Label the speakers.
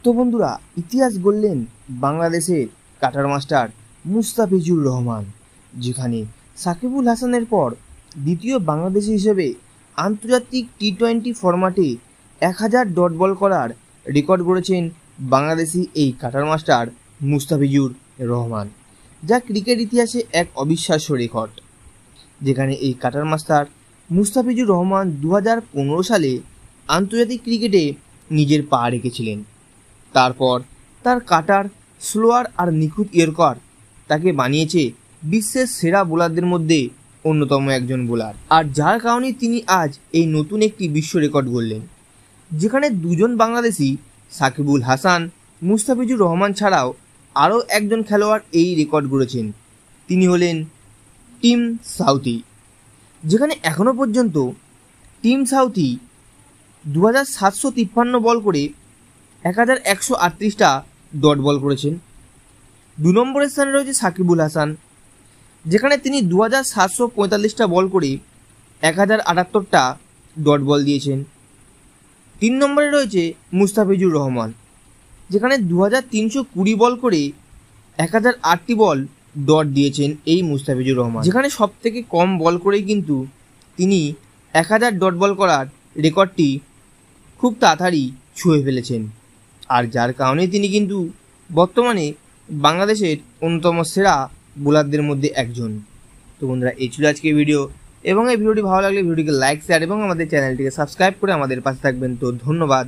Speaker 1: তো বন্ধুরা, ইতিহাস গড়লেন বাংলাদেশের কাটার মাস্টার মুস্তাফিজুর রহমান, যেখানে সাকিবুল হাসানের পর দ্বিতীয় বাংলাদেশি হিসেবে আন্তর্জাতিক টি-20 ফরম্যাটে 1000 ডট বল করার রেকর্ড গড়েছেন বাংলাদেশি এই কাটার মাস্টার মুস্তাফিজুর রহমান, যা ক্রিকেট ইতিহাসে এক অবিশ্বাস্য রেকর্ড। যেখানে এই কাটার মাস্টার মুস্তাফিজুর রহমান 2015 সালে আন্তর্জাতিক ক্রিকেটে নিজের পা রেখেছিলেন। তারপর তার কাটার, স্লোয়ার আর নিখুঁত ইয়র্কার তাকে বানিয়েছে বিশ্বের সেরা বোলারদের মধ্যে অন্যতম একজন বোলার, আর যার কারণে তিনি আজ এই নতুন একটি বিশ্ব রেকর্ড গড়লেন, যেখানে দুজন বাংলাদেশি সাকিবুল হাসান, মুস্তাফিজুর রহমান ছাড়াও আরও একজন খেলোয়াড় এই রেকর্ড গড়েছেন। তিনি হলেন টিম সাউথি, যেখানে এখনও পর্যন্ত টিম সাউথি 2753 বল করে 1138টা ডট বল করেছেন। 2 নম্বরের স্থানে রয়েছে সাকিবুল হাসান, যেখানে তিনি 2745টা বল করে 1078টা ডট বল দিয়েছেন। 3 নম্বরে রয়েছে মুস্তাফিজুর রহমান, যেখানে 2320 বল করে 1008টি বল ডট দিয়েছেন এই মুস্তাফিজুর রহমান, যেখানে সব থেকে কম বল করেই কিন্তু তিনি 1000 ডট বল করার রেকর্ডটি খুব তাড়াতাড়ি ছুঁয়ে ফেলেছেন, আর যার কারণে তিনি কিন্তু বর্তমানে বাংলাদেশের অন্যতম সেরা বোলারদের মধ্যে একজন। তো বন্ধুরা, এই ছিল আজকের ভিডিও, এবং এই ভিডিওটি ভালো লাগলে ভিডিওটিকে লাইক, শেয়ার এবং আমাদের চ্যানেলটিকে সাবস্ক্রাইব করে আমাদের পাশে থাকবেন। তো ধন্যবাদ।